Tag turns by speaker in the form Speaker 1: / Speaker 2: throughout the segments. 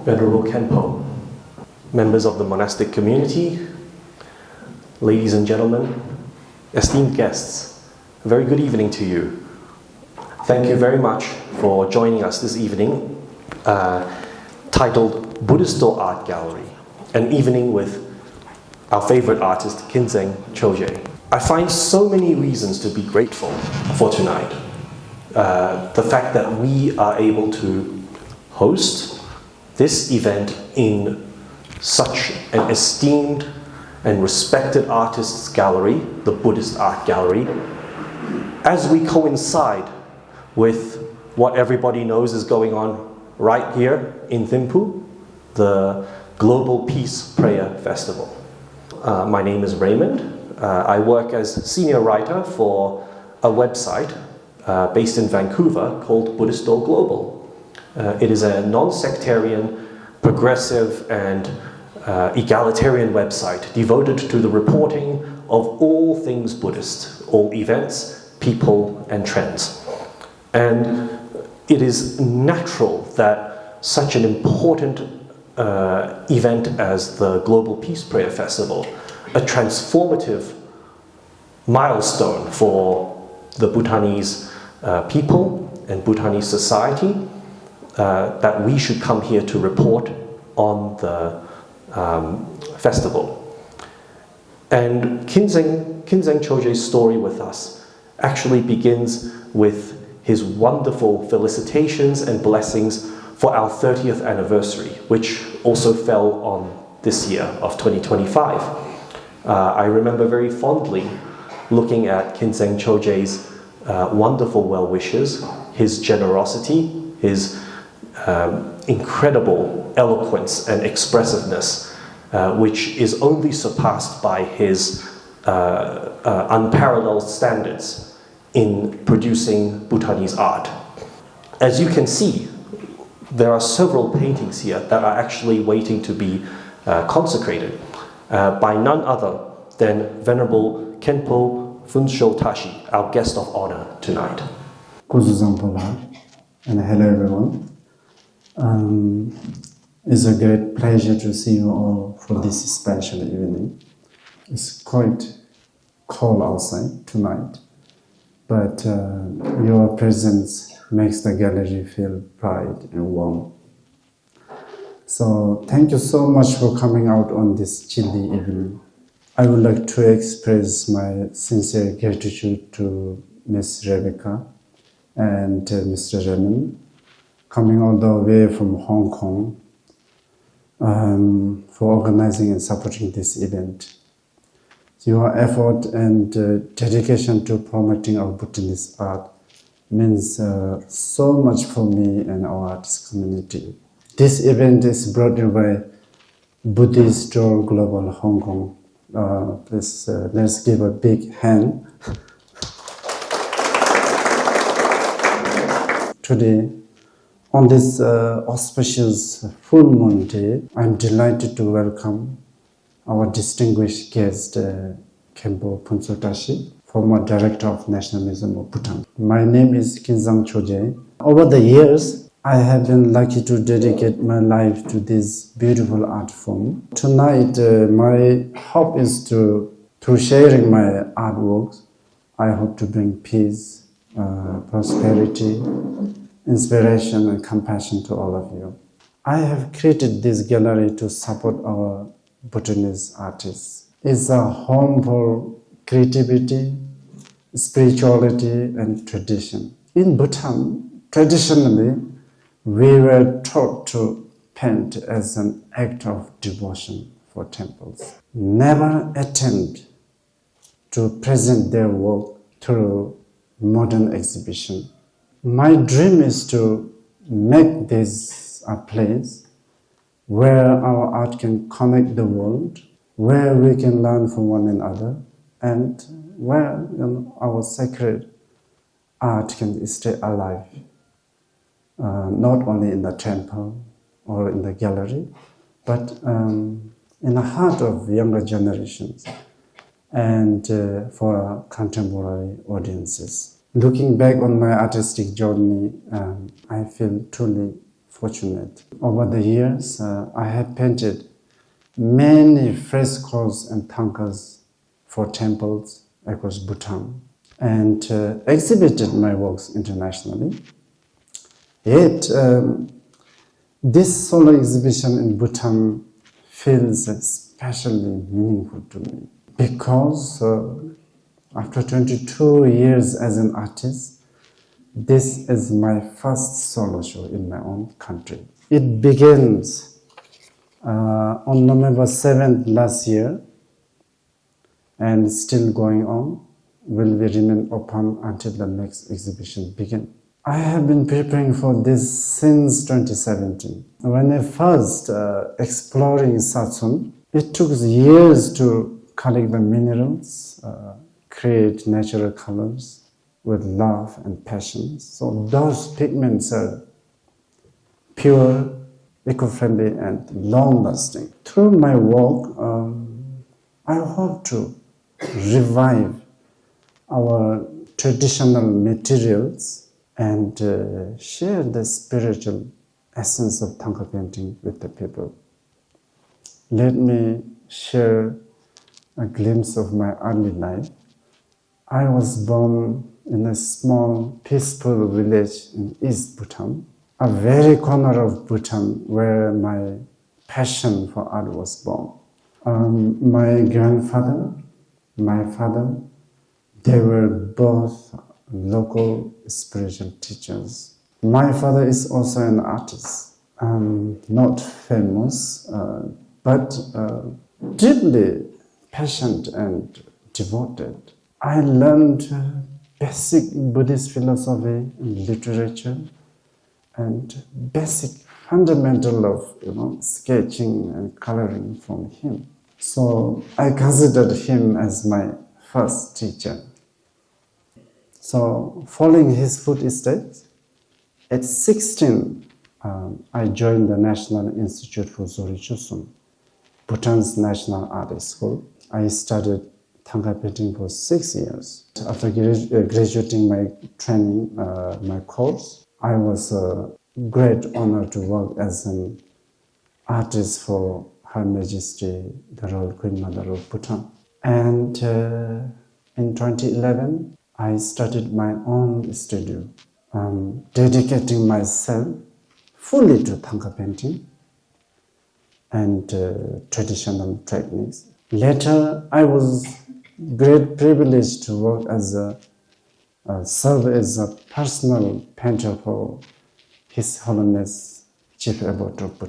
Speaker 1: Venerable Khenpo, members of the monastic community, ladies and gentlemen, esteemed guests, a very good evening to you. Thank you very much for joining us this evening, titled Buddhist Art Gallery, an evening with our favorite artist, Kinzang Chojay. I find so many reasons to be grateful for tonight. The fact that we are able to host this event in such an esteemed and respected artists' gallery, the Buddhist Art Gallery, as we coincide with what everybody knows is going on right here in Thimphu, the Global Peace Prayer Festival. My name is Raymond. I work as senior writer for a website based in Vancouver called Buddhist Art Global. It is a non-sectarian, progressive and egalitarian website devoted to the reporting of all things Buddhist, all events, people and trends. And it is natural that such an important event as the Global Peace Prayer Festival, a transformative milestone for the Bhutanese people and Bhutanese society, that we should come here to report on the festival. And Kinzang Chojay's story with us actually begins with his wonderful felicitations and blessings for our 30th anniversary, which also fell on this year of 2025. I remember very fondly looking at Kinzang Chojay's wonderful well wishes, his generosity, his incredible eloquence and expressiveness, which is only surpassed by his unparalleled standards in producing Bhutanese art. As you can see, there are several paintings here that are actually waiting to be consecrated by none other than Venerable Khenpo Phuntsho Tashi, our guest of honor tonight.
Speaker 2: And hello everyone. It's a great pleasure to see you all for this special evening. It's quite cold outside tonight, but your presence makes the gallery feel bright and warm. So thank you so much for coming out on this chilly evening. I would like to express my sincere gratitude to Ms. Rebecca and Mr. Raymond, coming all the way from Hong Kong for organizing and supporting this event. Your effort and dedication to promoting our Bhutanese art means so much for me and our artist community. This event is brought in by Buddhist Art Global Hong Kong. Please let's give a big hand. Today, on this auspicious full moon day, I'm delighted to welcome our distinguished guest, Khenpo Phuntsho Tashi, former director of National Museum of Bhutan. My name is Kinzang Chojay. Over the years, I have been lucky to dedicate my life to this beautiful art form. Tonight, my hope is through sharing my artworks, I hope to bring peace, prosperity, inspiration and compassion to all of you. I have created this gallery to support our Bhutanese artists. It's a home for creativity, spirituality and tradition. In Bhutan, traditionally, we were taught to paint as an act of devotion for temples. Never attempt to present their work through modern exhibition. My dream is to make this a place where our art can connect the world, where we can learn from one another, and where our sacred art can stay alive, not only in the temple or in the gallery, but in the heart of younger generations and for contemporary audiences. Looking back on my artistic journey, I feel truly fortunate. Over the years, I have painted many frescoes and thangkas for temples across Bhutan and exhibited my works internationally. Yet, this solo exhibition in Bhutan feels especially meaningful to me because after 22 years as an artist, this is my first solo show in my own country. It begins on November 7th last year and still going on, will be remain open until the next exhibition begins. I have been preparing for this since 2017. When I first exploring Satsum, it took years to collect the minerals, create natural colors with love and passion. So those pigments are pure, eco-friendly, and long-lasting. Through my work, I hope to revive our traditional materials and share the spiritual essence of Thangka painting with the people. Let me share a glimpse of my early life. I was born in a small, peaceful village in East Bhutan, a very corner of Bhutan where my passion for art was born. My grandfather, my father, they were both local spiritual teachers. My father is also an artist, not famous, but deeply passionate and devoted. I learned basic Buddhist philosophy and literature and basic fundamental of sketching and coloring from him. So I considered him as my first teacher. So following his footsteps, at 16, I joined the National Institute for Zorichusum, Bhutan's national art school. I studied Thangka painting for 6 years. After graduating my training, my course, I was a great honor to work as an artist for Her Majesty, the Royal Queen Mother of Bhutan. And in 2011, I started my own studio, dedicating myself fully to Thangka painting and traditional techniques. Later, I was great privilege to work as serve as a personal painter for His Holiness Chief Abbot of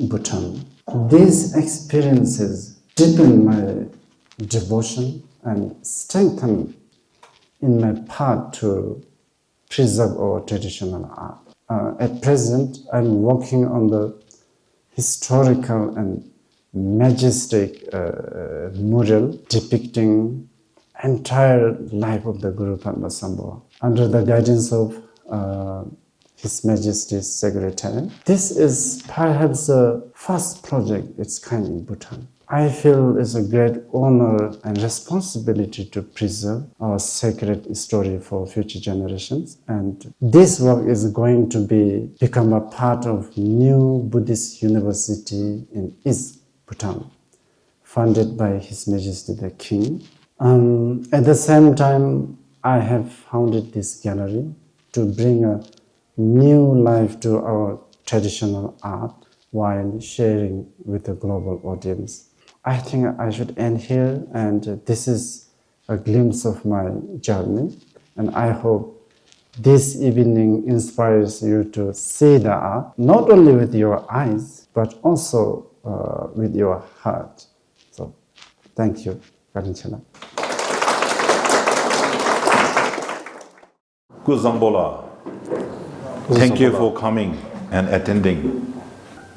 Speaker 2: Bhutan. These experiences deepened my devotion and strengthened in my path to preserve our traditional art. At present, I'm working on the historical and majestic mural depicting entire life of the Guru Padmasambhava under the guidance of His Majesty's Secretary. This is perhaps the first project its kind in Bhutan. I feel it's a great honor and responsibility to preserve our sacred story for future generations. And this work is going to become a part of new Buddhist university in East Bhutan, funded by His Majesty the King. At the same time, I have founded this gallery to bring a new life to our traditional art while sharing with the global audience. I think I should end here, and this is a glimpse of my journey, and I hope this evening inspires you to see the art, not only with your eyes, but also with your heart. So, thank you. Karinchana.
Speaker 3: Kuzangbola, thank you for coming and attending.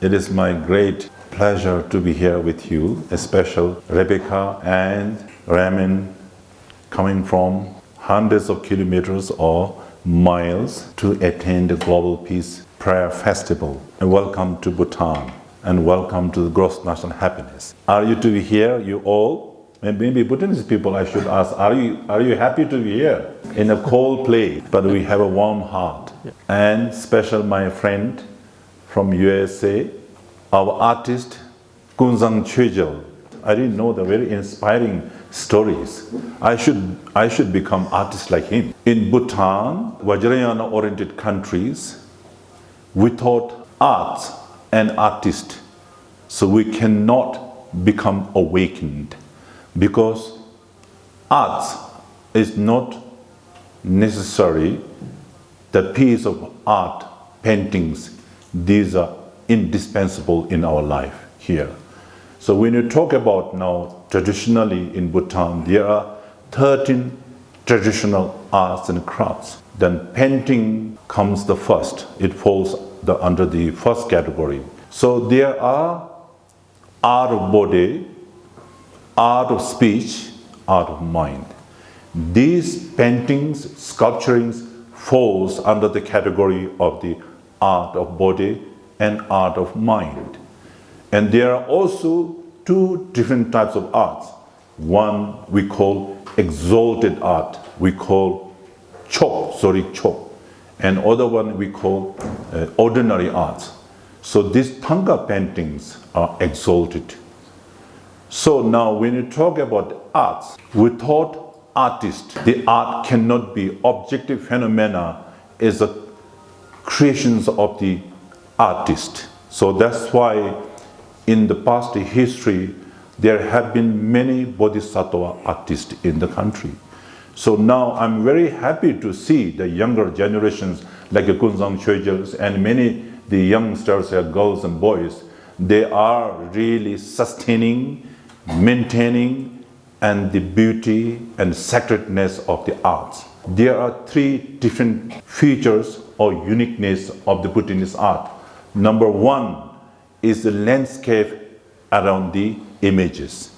Speaker 3: It is my great pleasure to be here with you, especially Rebecca and Ramin, coming from hundreds of kilometers or miles to attend the Global Peace Prayer Festival. And welcome to Bhutan, and welcome to the gross national happiness. Are you to be here, you all? And maybe Bhutanese people, I should ask, are you happy to be here in a cold place? But we have a warm heart. And special my friend from USA, our artist, Kinzang Chojay. I didn't know the very inspiring stories. I should become artist like him. In Bhutan, Vajrayana-oriented countries, without arts and artists, so we cannot become awakened. Because arts is not necessary. The piece of art, paintings, these are indispensable in our life here. So when you talk about now, traditionally in Bhutan, there are 13 traditional arts and crafts. Then painting comes the first. It falls under the first category. So there are art of body, art of speech, art of mind. These paintings, sculpturings falls under the category of the art of body and art of mind. And there are also two different types of arts. One we call exalted art, we call chok. And other one we call ordinary arts. So these Thangka paintings are exalted. So now when you talk about arts, without artists, the art cannot be objective phenomena as the creations of the artist. So that's why in the past history, there have been many bodhisattva artists in the country. So now I'm very happy to see the younger generations like Kinzang Chojay and many the youngsters, girls and boys, they are really sustaining, maintaining, and the beauty and sacredness of the arts. There are three different features or uniqueness of the Bhutanese art. Number one is the landscape around the images.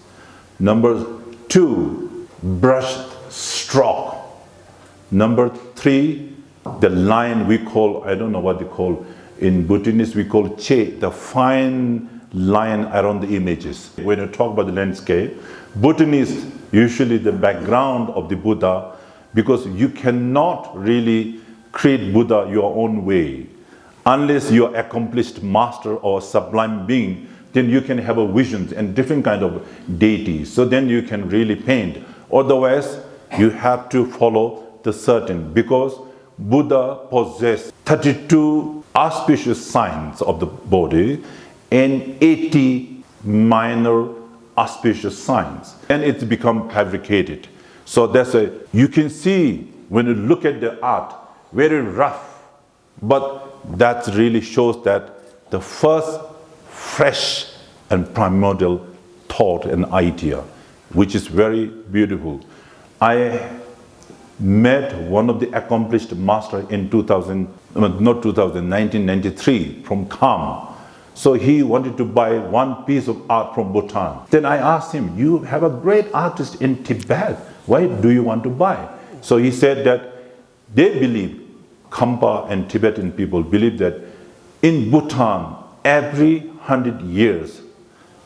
Speaker 3: Number two, brushed stroke. Number three, the line we call, I don't know what they call, in Bhutanese we call che, the fine line around the images. When you talk about the landscape, Bhutanese, usually the background of the Buddha, because you cannot really create Buddha your own way. Unless you're accomplished master or sublime being, then you can have a vision and different kind of deities. So then you can really paint. Otherwise, you have to follow the certain, because Buddha possessed 32 auspicious signs of the body and 80 minor auspicious signs. And it's become fabricated. So that's you can see when you look at the art, very rough, but that really shows that the first fresh and primordial thought and idea, which is very beautiful. I met one of the accomplished master in 1993 from Kham. So he wanted to buy one piece of art from Bhutan. Then I asked him, you have a great artist in Tibet. Why do you want to buy? So he said that they believe, Khampa and Tibetan people believe that in Bhutan, every 100 years,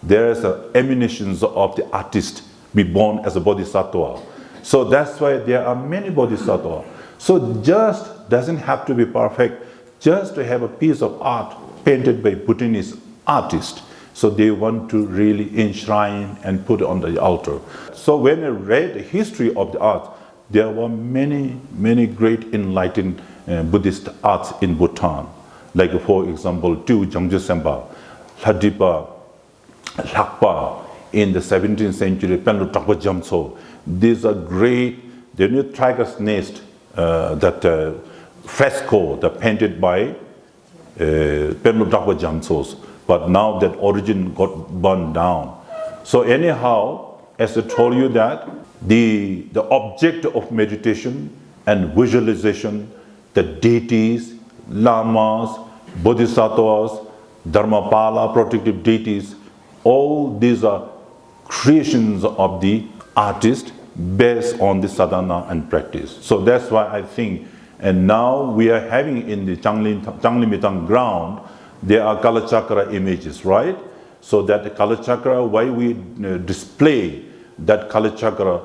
Speaker 3: there is an emanations of the artist be born as a bodhisattva. So that's why there are many bodhisattvas. So just doesn't have to be perfect, just to have a piece of art painted by Bhutanese artists. So they want to really enshrine and put on the altar. So when I read the history of the art, there were many, many great enlightened Buddhist arts in Bhutan. Like for example, Tu Jangjesemba, Lhadipa, Lakpa, in the 17th century, Penlo Takpa Jamso. These are great, the new tiger's nest, that fresco that painted by Penlo Takpa Jamsos. But now that origin got burned down. So anyhow, as I told you that, the object of meditation and visualization the deities, lamas, bodhisattvas, dharmapala, protective deities, all these are creations of the artist based on the sadhana and practice. So that's why I think, and now we are having in the Changlimitang ground, there are Kala Chakra images, right? So that the Kala Chakra, why we display that Kala Chakra,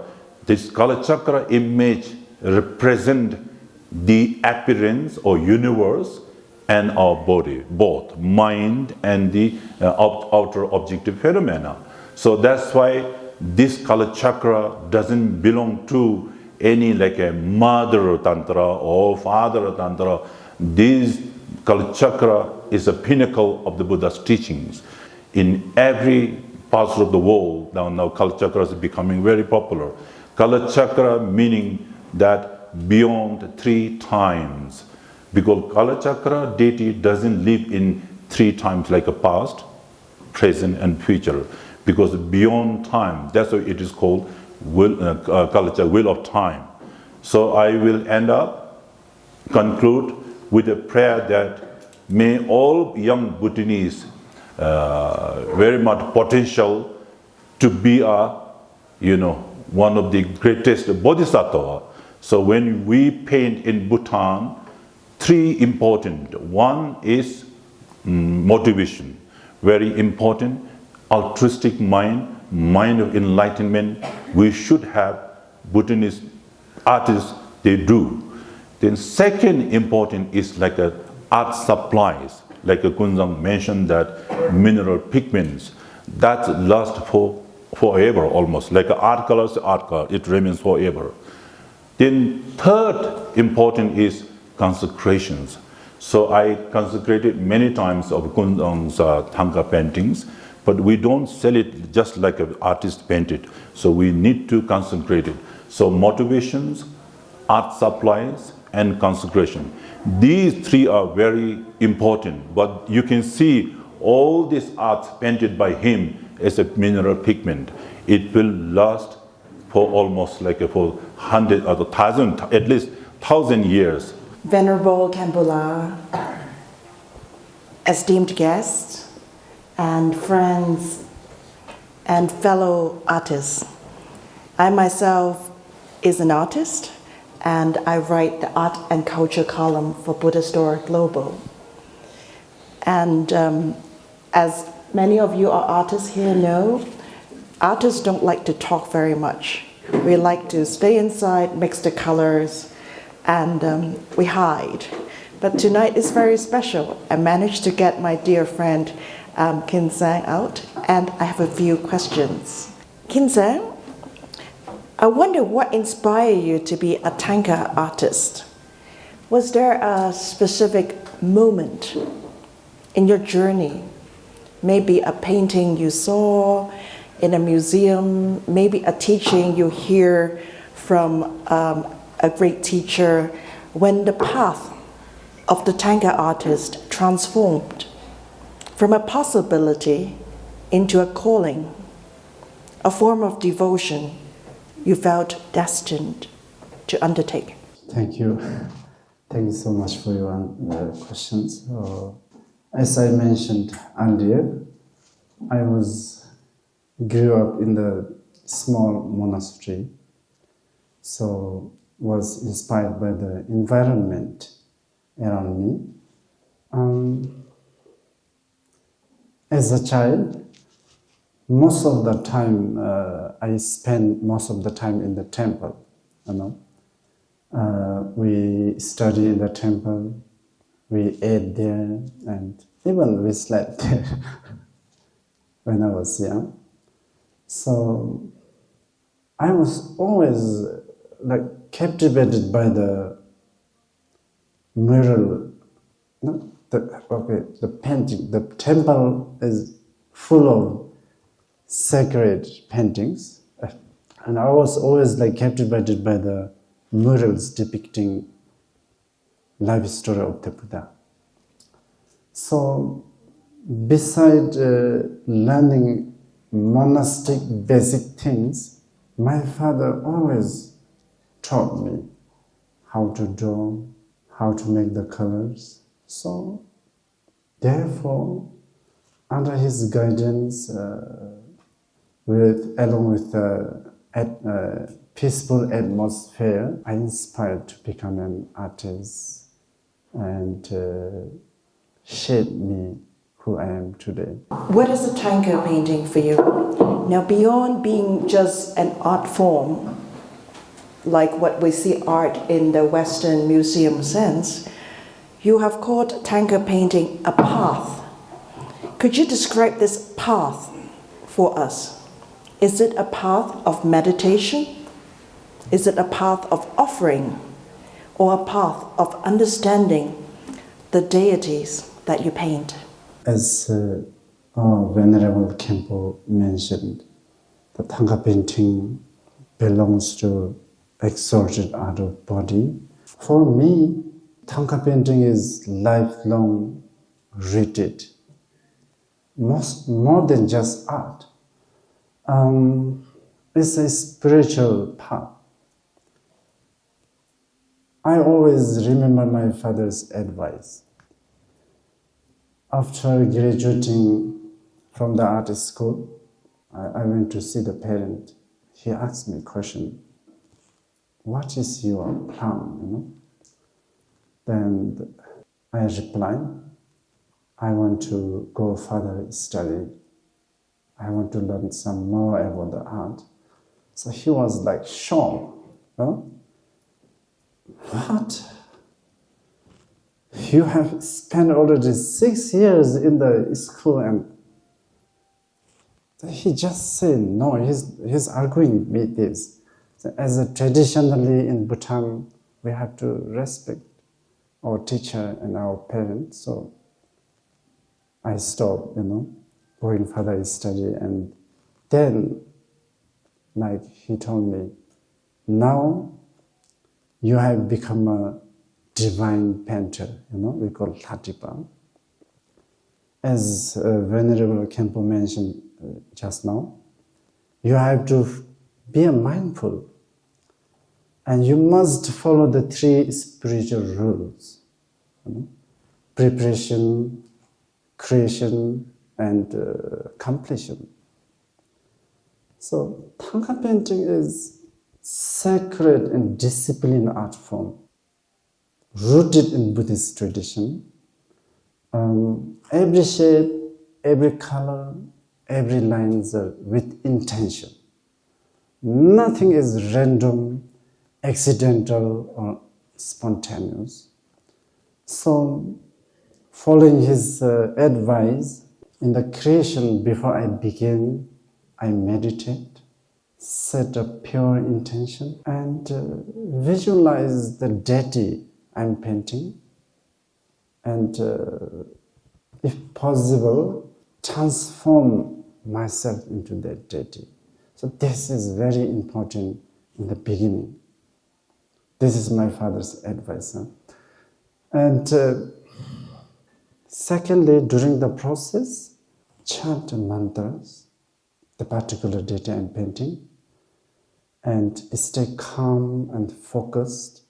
Speaker 3: this Kala Chakra image represent the appearance or universe and our body, both mind and the outer objective phenomena. So that's why this Kala Chakra doesn't belong to any like a mother tantra or father tantra. This Kala Chakra is a pinnacle of the Buddha's teachings. In every part of the world, now Kala Chakra is becoming very popular. Kala Chakra meaning that beyond 3 times. Because Kala Chakra deity doesn't live in 3 times like a past, present and future. Because beyond time, that's why it is called Kala Chakra, wheel of time. So I will conclude with a prayer that may all young Bhutanese very much potential to be one of the greatest bodhisattva. So when we paint in Bhutan, 3 important. One is motivation, very important. Altruistic mind of enlightenment. We should have Bhutanese artists, they do. Then second important is like a art supplies, like a Kinzang mentioned that mineral pigments, that lasts forever almost, like art colors, it remains forever. Then third important is consecrations. So I consecrated many times of Kinzang's Thangka paintings, but we don't sell it just like an artist painted. So we need to consecrate it. So motivations, art supplies, and consecration. These 3 are very important, but you can see all these arts painted by him as a mineral pigment. It will last for almost like for 100 or 1,000, at least 1,000 years.
Speaker 4: Venerable Khenpo, esteemed guests, and friends and fellow artists. I myself is an artist, and I write the art and culture column for Buddhist Art Global. And as many of you are artists here know, artists don't like to talk very much. We like to stay inside, mix the colors, and we hide. But tonight is very special. I managed to get my dear friend Kinzang out, and I have a few questions. Kinzang, I wonder what inspired you to be a Thangka artist. Was there a specific moment in your journey? Maybe a painting you saw in a museum, maybe a teaching you hear from a great teacher, when the path of the Thangka artist transformed from a possibility into a calling, a form of devotion you felt destined to undertake?
Speaker 2: Thank you. Thank you so much for your questions. As I mentioned earlier, I grew up in the small monastery, so was inspired by the environment around me. As a child, most of the time I spent most of the time in the temple. We studied in the temple, we ate there, and even we slept there when I was young. So I was always captivated by the mural, the painting. The temple is full of sacred paintings, and I was always captivated by the murals depicting life story of the Buddha. So, beside learning monastic basic things, my father always taught me how to draw, how to make the colors. So, therefore, under his guidance, along with the peaceful atmosphere, I inspired to become an artist and shaped me who I am today.
Speaker 4: What is a Thangka painting for you? Now, beyond being just an art form, like what we see art in the Western museum sense, you have called Thangka painting a path. Could you describe this path for us? Is it a path of meditation? Is it a path of offering? Or a path of understanding the deities that you paint?
Speaker 2: As our Venerable Khenpo mentioned, the Thangka painting belongs to exalted art of body. For me, Thangka painting is lifelong rooted, more than just art. It's a spiritual path. I always remember my father's advice. After graduating from the art school, I went to see the parent. He asked me a question, what is your plan? Then I replied, I want to go further study. I want to learn some more about the art. So he was like shocked. What? You have spent already 6 years in the school, and he just said no. He's arguing with this. So as a traditionally in Bhutan, we have to respect our teacher and our parents. So I stopped, going further study, and then, like he told me, now you have become a divine painter, we call Thatipa. As Venerable Khenpo mentioned just now, you have to be mindful, and you must follow the 3 spiritual rules: preparation, creation, and completion. So Thangka painting is sacred and disciplined art form, rooted in Buddhist tradition. Every shape, every color, every line is with intention. Nothing is random, accidental, or spontaneous. So, following his advice, in the creation, before I begin, I meditate, set a pure intention, and visualize the deity I'm painting, and if possible, transform myself into that deity. So this is very important in the beginning. This is my father's advice. And secondly, during the process, chant mantras, the particular deity I'm painting, and stay calm and focused.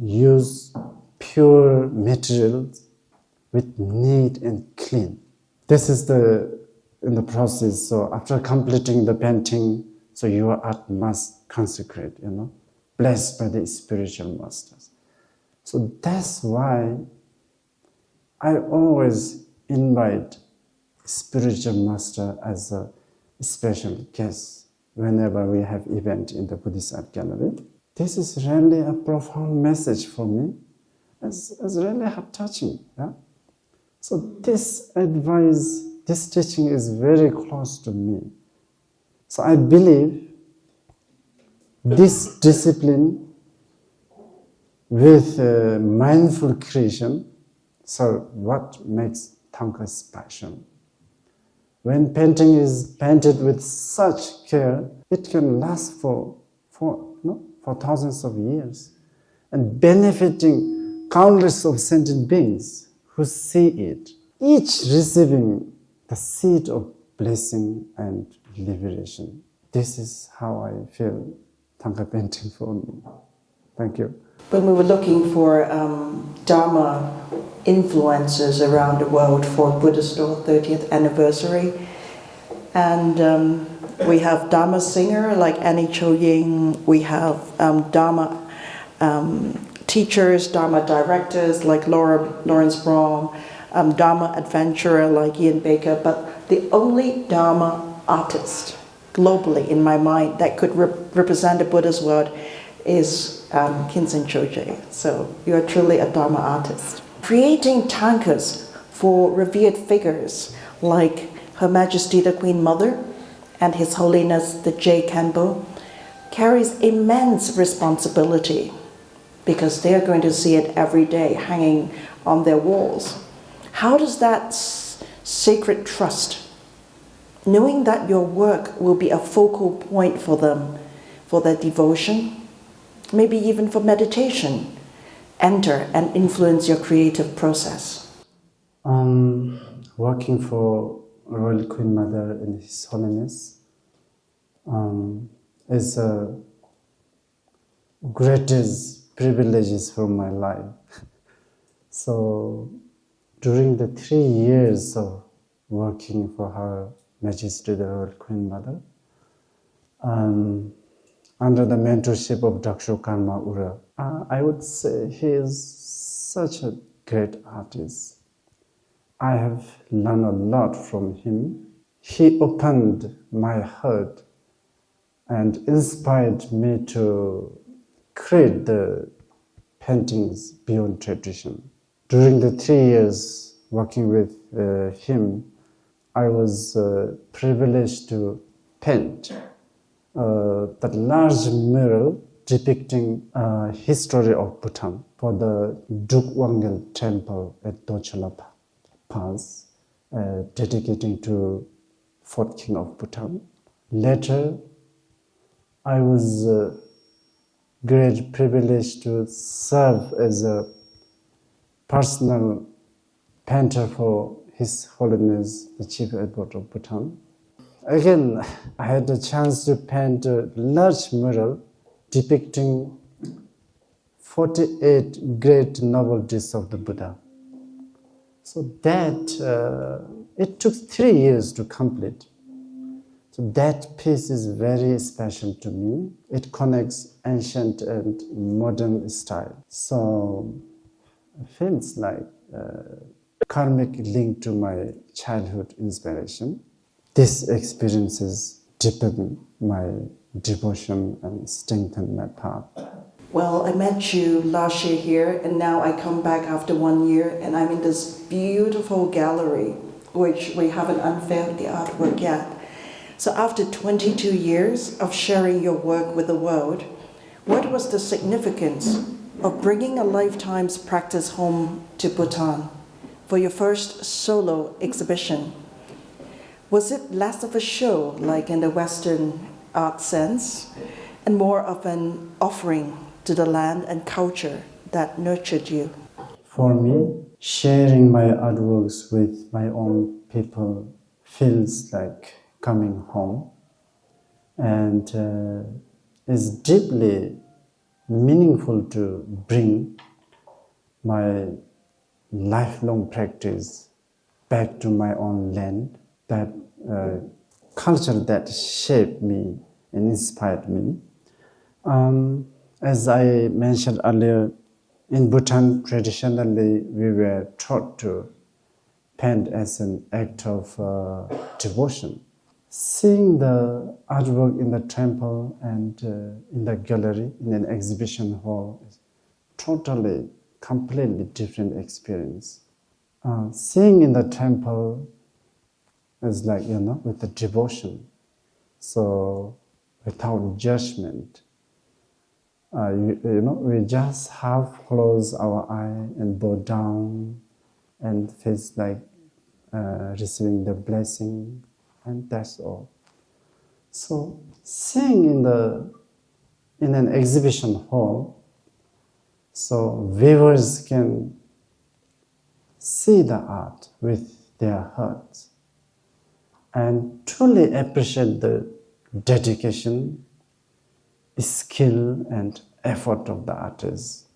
Speaker 2: Use pure materials with neat and clean. This is in the process. So after completing the painting, so your art must consecrate, blessed by the spiritual masters. So that's why I always invite spiritual master as a special guest whenever we have event in the Buddhist Art Gallery. This is really a profound message for me. It's really heart-touching. Yeah? So this advice, this teaching is very close to me. So I believe this discipline with mindful creation, so what makes Thangka special? When painting is painted with such care, it can last for thousands of years and benefiting countless of sentient beings who see it, each receiving the seed of blessing and liberation. This is how I feel Thangka painting for me. Thank you.
Speaker 4: When we were looking for Dharma influencers around the world for Buddhist Store 30th anniversary, and we have Dharma singer like Annie Cho Ying, we have Dharma teachers, Dharma directors like Lawrence Braun, Dharma adventurer like Ian Baker, but the only Dharma artist globally in my mind that could represent the Buddhist world is Kinzang Chojay. So you are truly a Dharma artist. Creating tankas for revered figures like Her Majesty the Queen Mother and His Holiness the J. Khenpo carries immense responsibility because they are going to see it every day hanging on their walls. How does that sacred trust, knowing that your work will be a focal point for them, for their devotion, maybe even for meditation, enter and influence your creative process?
Speaker 2: Working for Royal Queen Mother and His Holiness is a greatest privileges for my life. So during the 3 years of working for Her Majesty the Royal Queen Mother, under the mentorship of Dr. Karma Ura, I would say he is such a great artist. I have learned a lot from him. He opened my heart and inspired me to create the paintings beyond tradition. During the 3 years working with him, I was privileged to paint that large mural depicting history of Bhutan for the Dukwangel temple at Dochala Pass, dedicating to 4th King of Bhutan. Later, I was great privilege to serve as a personal painter for His Holiness the Chief Abbot of Bhutan. Again, I had a chance to paint a large mural depicting 48 great noble deeds of the Buddha. So that, it took 3 years to complete. So that piece is very special to me. It connects ancient and modern style. So it feels like a karmic link to my childhood inspiration. These experiences deepen my devotion and strengthen my path.
Speaker 4: Well, I met you last year here, and now I come back after 1 year, and I'm in this beautiful gallery, which we haven't unveiled the artwork yet. So after 22 years of sharing your work with the world, what was the significance of bringing a lifetime's practice home to Bhutan for your first solo exhibition? Was it less of a show, like in the Western art sense, and more of an offering to the land and culture that nurtured you?
Speaker 2: For me, sharing my artworks with my own people feels like coming home, and is deeply meaningful to bring my lifelong practice back to my own land, that culture that shaped me and inspired me. As I mentioned earlier, in Bhutan, traditionally we were taught to paint as an act of devotion. Seeing the artwork in the temple and in the gallery, in an exhibition hall, is totally, completely different experience. Seeing in the temple is like, with the devotion. So without judgment, we just half close our eye and bow down and feels like receiving the blessing, and that's all. So seeing in an exhibition hall, so viewers can see the art with their hearts and truly appreciate the dedication, skill, and effort of the artist.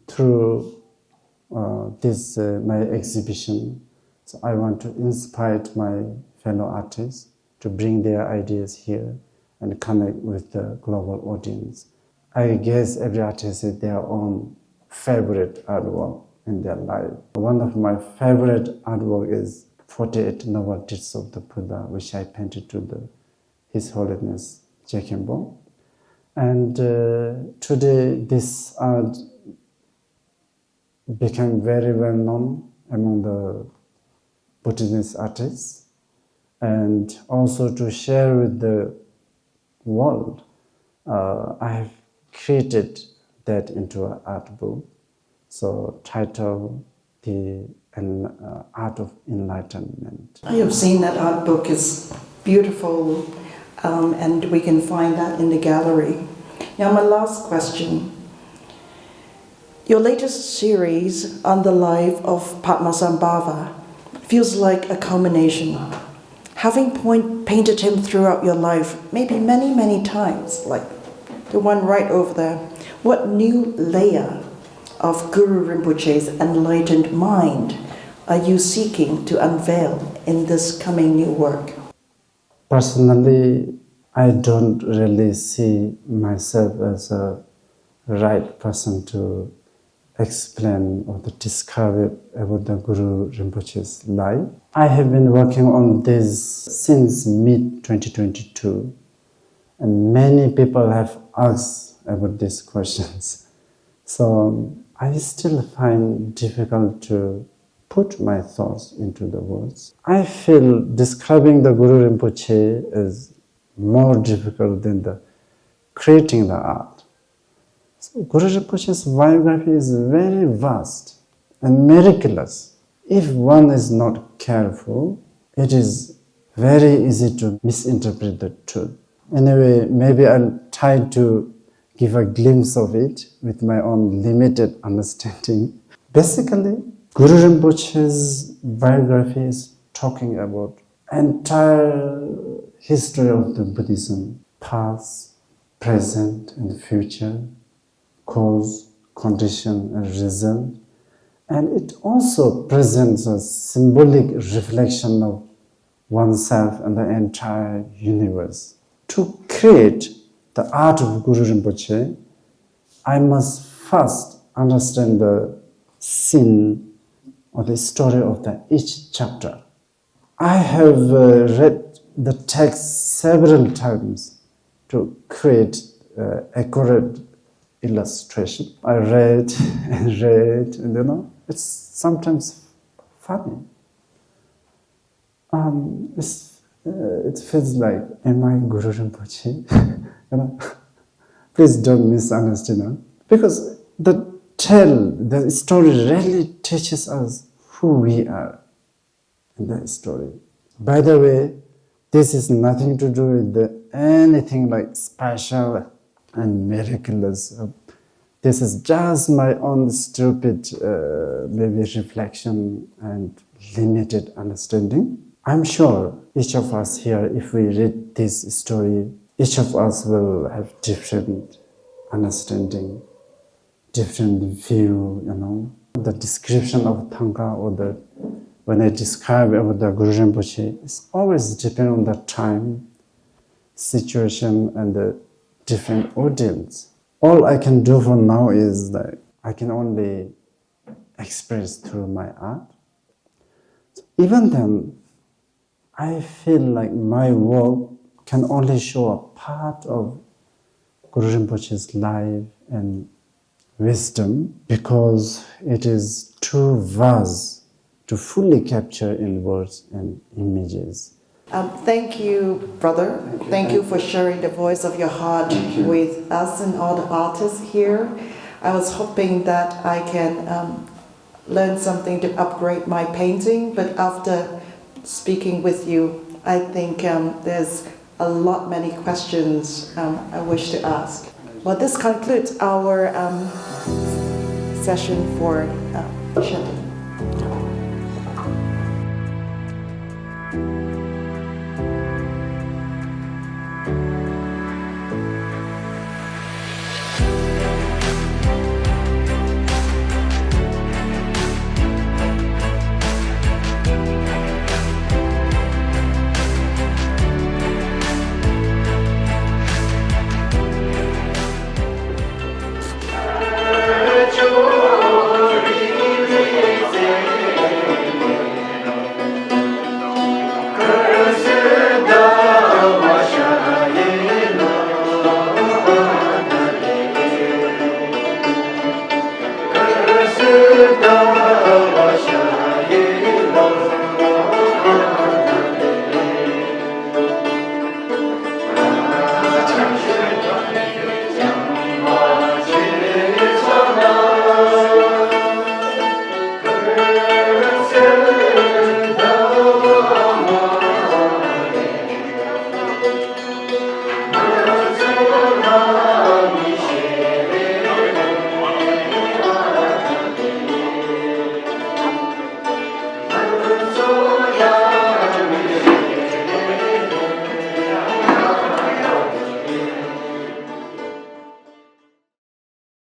Speaker 2: through this my exhibition. So I want to inspire my fellow artists to bring their ideas here and connect with the global audience. I guess every artist has their own favorite artwork in their life. One of my favorite artwork is 48 Noble Deeds of the Buddha, which I painted to His Holiness Khenpo. And today this art became very well known among the Bhutanese artists, and also to share with the world, I have created that into an art book. So titled The Art of Enlightenment.
Speaker 4: I have seen that art book. Is beautiful, and we can find that in the gallery. Now my last question. Your latest series on the life of Padmasambhava feels like a culmination. Having painted him throughout your life, maybe many, many times, like the one right over there, what new layer of Guru Rinpoche's enlightened mind are you seeking to unveil in this coming new work?
Speaker 2: Personally, I don't really see myself as a right person to explain or to describe about the Guru Rinpoche's life. I have been working on this since mid-2022, and many people have asked about these questions. So I still find difficult to put my thoughts into the words. I feel describing the Guru Rinpoche is more difficult than creating the art. So Guru Rinpoche's biography is very vast and miraculous. If one is not careful, it is very easy to misinterpret the truth. Anyway, maybe I'll try to give a glimpse of it with my own limited understanding. Basically, Guru Rinpoche's biography is talking about entire history of the Buddhism, past, present, and future, cause, condition, and result. And it also presents a symbolic reflection of oneself and the entire universe. To create the art of Guru Rinpoche, I must first understand the scene or the story of each chapter. I have read the text several times to create accurate illustration. I read and read, and it's sometimes funny. It feels like, am I Guru Rinpoche? Please don't misunderstand. Because the story really teaches us who we are in the story. By the way, this is nothing to do with anything like special and miraculous. This is just my own stupid maybe reflection and limited understanding. I'm sure each of us here, if we read this story, each of us will have different understanding, different view, The description of Thangka or when I describe about the Guru Rinpoche, it's always depend on the time, situation, and the different audience. All I can do for now is that I can only express through my art. So even then, I feel like my work can only show a part of Guru Rinpoche's life and wisdom because it is too vast to fully capture in words and images.
Speaker 4: Thank you, brother. Thank you for sharing the voice of your heart with us and all the artists here. I was hoping that I can learn something to upgrade my painting, but after speaking with you, I think there's many questions I wish to ask. Well, this concludes our session for Shetty.
Speaker 3: Tashi.